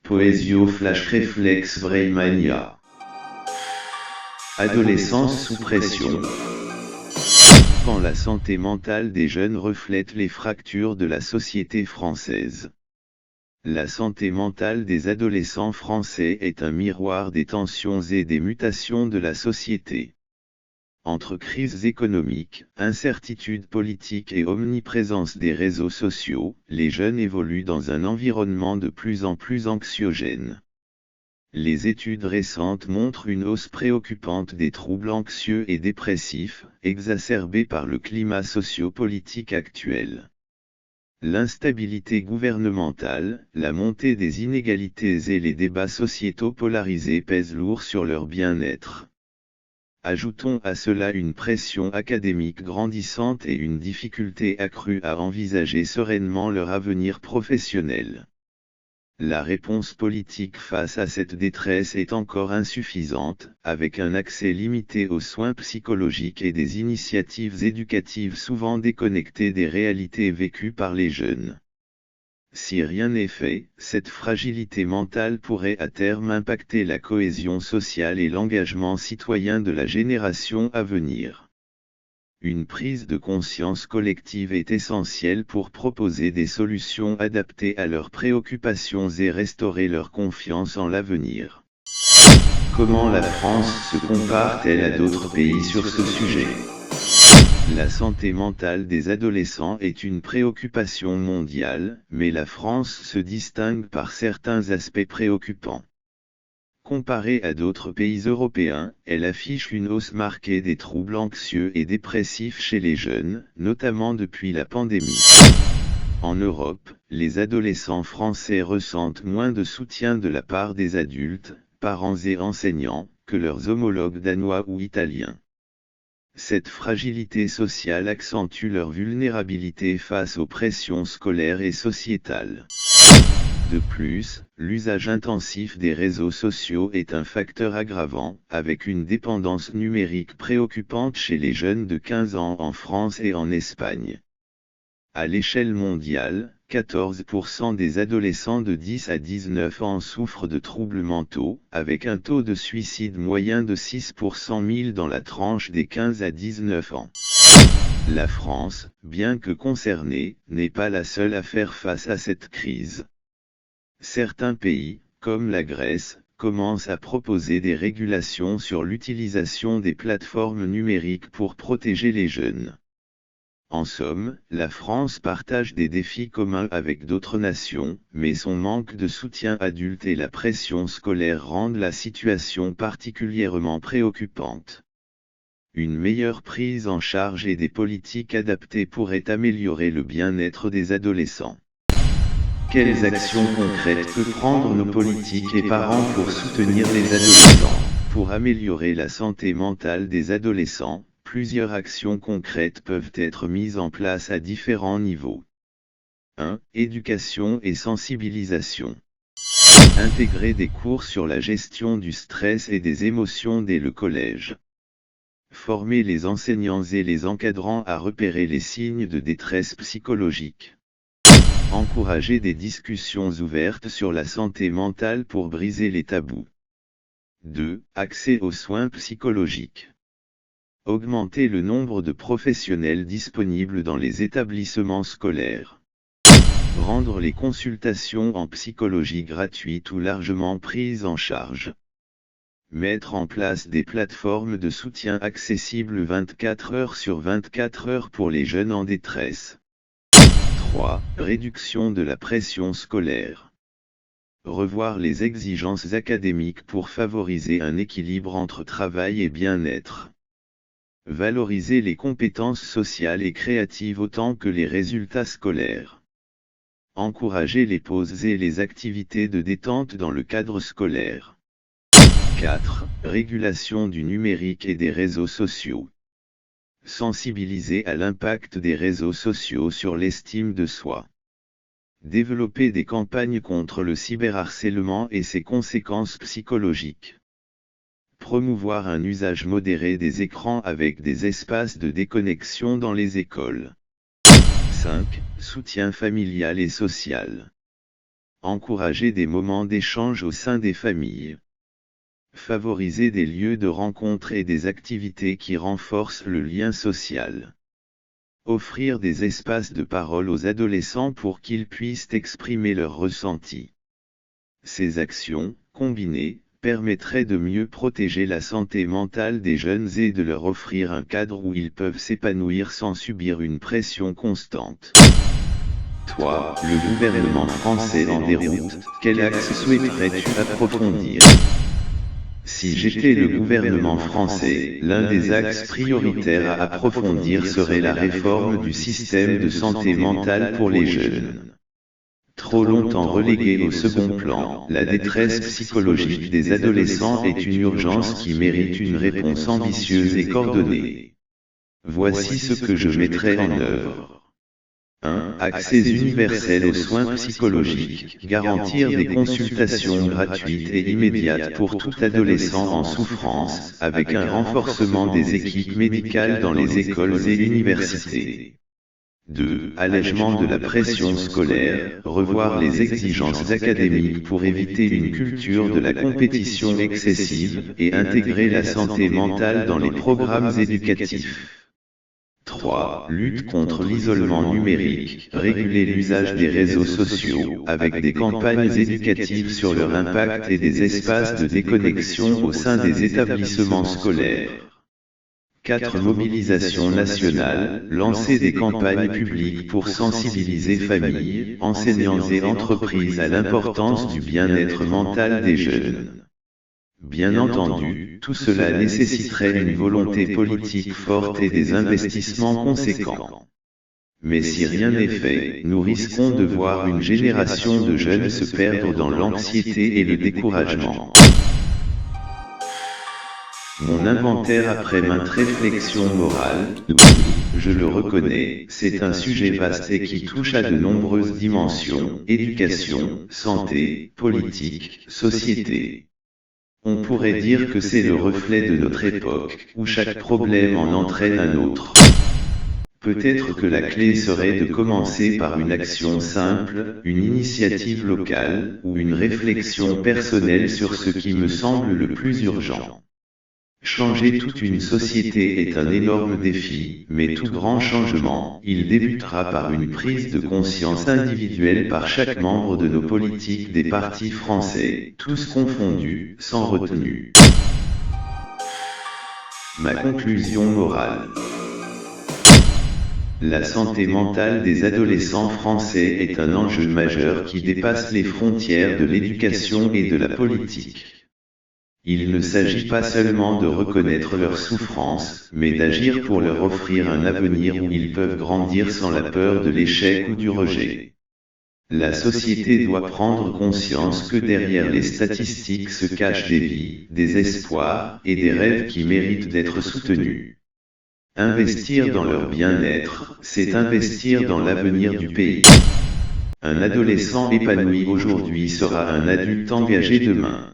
Poesio flash réflexe Vreimania. Adolescence sous pression. Quand la santé mentale des jeunes reflète les fractures de la société française. La santé mentale des adolescents français est un miroir des tensions et des mutations de la société. Entre crises économiques, incertitudes politiques et omniprésence des réseaux sociaux, les jeunes évoluent dans un environnement de plus en plus anxiogène. Les études récentes montrent une hausse préoccupante des troubles anxieux et dépressifs, exacerbés par le climat socio-politique actuel. L'instabilité gouvernementale, la montée des inégalités et les débats sociétaux polarisés pèsent lourd sur leur bien-être. Ajoutons à cela une pression académique grandissante et une difficulté accrue à envisager sereinement leur avenir professionnel. La réponse politique face à cette détresse est encore insuffisante, avec un accès limité aux soins psychologiques et des initiatives éducatives souvent déconnectées des réalités vécues par les jeunes. Si rien n'est fait, cette fragilité mentale pourrait à terme impacter la cohésion sociale et l'engagement citoyen de la génération à venir. Une prise de conscience collective est essentielle pour proposer des solutions adaptées à leurs préoccupations et restaurer leur confiance en l'avenir. Comment la France se compare-t-elle à d'autres pays sur ce sujet ? La santé mentale des adolescents est une préoccupation mondiale, mais la France se distingue par certains aspects préoccupants. Comparée à d'autres pays européens, elle affiche une hausse marquée des troubles anxieux et dépressifs chez les jeunes, notamment depuis la pandémie. En Europe, les adolescents français ressentent moins de soutien de la part des adultes, parents et enseignants, que leurs homologues danois ou italiens. Cette fragilité sociale accentue leur vulnérabilité face aux pressions scolaires et sociétales. De plus, l'usage intensif des réseaux sociaux est un facteur aggravant, avec une dépendance numérique préoccupante chez les jeunes de 15 ans en France et en Espagne. À l'échelle mondiale, 14% des adolescents de 10 à 19 ans souffrent de troubles mentaux, avec un taux de suicide moyen de 6 pour 100 000 dans la tranche des 15 à 19 ans. La France, bien que concernée, n'est pas la seule à faire face à cette crise. Certains pays, comme la Grèce, commencent à proposer des régulations sur l'utilisation des plateformes numériques pour protéger les jeunes. En somme, la France partage des défis communs avec d'autres nations, mais son manque de soutien adulte et la pression scolaire rendent la situation particulièrement préoccupante. Une meilleure prise en charge et des politiques adaptées pourraient améliorer le bien-être des adolescents. Quelles actions concrètes peuvent prendre nos politiques et parents pour soutenir les adolescents ? Pour améliorer la santé mentale des adolescents, plusieurs actions concrètes peuvent être mises en place à différents niveaux. 1. Éducation et sensibilisation. Intégrer des cours sur la gestion du stress et des émotions dès le collège. Former les enseignants et les encadrants à repérer les signes de détresse psychologique. Encourager des discussions ouvertes sur la santé mentale pour briser les tabous. 2. Accès aux soins psychologiques. Augmenter le nombre de professionnels disponibles dans les établissements scolaires. Rendre les consultations en psychologie gratuites ou largement prises en charge. Mettre en place des plateformes de soutien accessibles 24 heures sur 24 heures pour les jeunes en détresse. 3. Réduction de la pression scolaire. Revoir les exigences académiques pour favoriser un équilibre entre travail et bien-être. Valoriser les compétences sociales et créatives autant que les résultats scolaires. Encourager les pauses et les activités de détente dans le cadre scolaire. 4. Régulation du numérique et des réseaux sociaux. Sensibiliser à l'impact des réseaux sociaux sur l'estime de soi. Développer des campagnes contre le cyberharcèlement et ses conséquences psychologiques. Promouvoir un usage modéré des écrans avec des espaces de déconnexion dans les écoles. 5. Soutien familial et social. encourager des moments d'échange au sein des familles. Favoriser des lieux de rencontre et des activités qui renforcent le lien social. Offrir des espaces de parole aux adolescents pour qu'ils puissent exprimer leurs ressentis. Ces actions, combinées, permettraient de mieux protéger la santé mentale des jeunes et de leur offrir un cadre où ils peuvent s'épanouir sans subir une pression constante. Toi, le gouvernement français en déroute, quel axe souhaiterais-tu approfondir ? Si j'étais le gouvernement français, l'un des axes prioritaires à approfondir serait la réforme du système de santé mentale pour les jeunes. Trop longtemps reléguée au second plan, la détresse psychologique des adolescents est une urgence qui mérite une réponse ambitieuse et coordonnée. Voici ce que je mettrai en œuvre. 1. Accès universel aux soins psychologiques, garantir des consultations gratuites et immédiates pour tout adolescent en souffrance, avec un renforcement des équipes médicales dans les écoles et universités. 2. Allègement de la pression scolaire, revoir les exigences académiques pour éviter une culture de la compétition excessive et intégrer la santé mentale dans les programmes éducatifs. 3. Lutte contre l'isolement numérique, réguler l'usage des réseaux sociaux, avec des campagnes éducatives sur leur impact et des espaces de déconnexion au sein des établissements scolaires. 4. Mobilisation nationale, lancer des campagnes publiques pour sensibiliser familles, enseignants et entreprises à l'importance du bien-être mental des jeunes. Bien entendu, tout cela nécessiterait une volonté politique forte et des investissements conséquents. Mais si rien n'est fait, nous risquons de voir une génération de jeunes se perdre dans l'anxiété et le découragement. Mon inventaire après maintes réflexions morales, je le reconnais, c'est un sujet vaste et qui touche à de nombreuses dimensions, éducation, santé, politique, société. On pourrait dire que c'est le reflet de notre époque, où chaque problème en entraîne un autre. Peut-être que la clé serait de commencer par une action simple, une initiative locale, ou une réflexion personnelle sur ce qui me semble le plus urgent. Changer toute une société est un énorme défi, mais tout grand changement, il débutera par une prise de conscience individuelle par chaque membre de nos politiques des partis français, tous confondus, sans retenue. Ma conclusion morale. La santé mentale des adolescents français est un enjeu majeur qui dépasse les frontières de l'éducation et de la politique. Il ne s'agit pas seulement de reconnaître leurs souffrances, mais d'agir pour leur offrir un avenir où ils peuvent grandir sans la peur de l'échec ou du rejet. La société doit prendre conscience que derrière les statistiques se cachent des vies, des espoirs et des rêves qui méritent d'être soutenus. Investir dans leur bien-être, c'est investir dans l'avenir du pays. Un adolescent épanoui aujourd'hui sera un adulte engagé demain.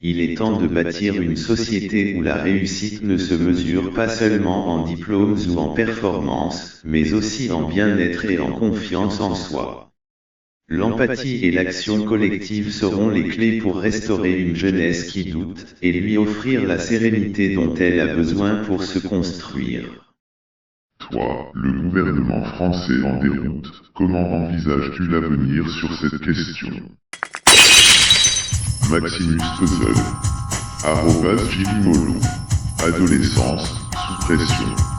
Il est temps de bâtir une société où la réussite ne se mesure pas seulement en diplômes ou en performances, mais aussi en bien-être et en confiance en soi. L'empathie et l'action collective seront les clés pour restaurer une jeunesse qui doute, et lui offrir la sérénité dont elle a besoin pour se construire. Toi, le gouvernement français en déroute, comment envisages-tu l'avenir sur cette question ? Maximus Puzzle, @JVMolo, adolescence, sous pression.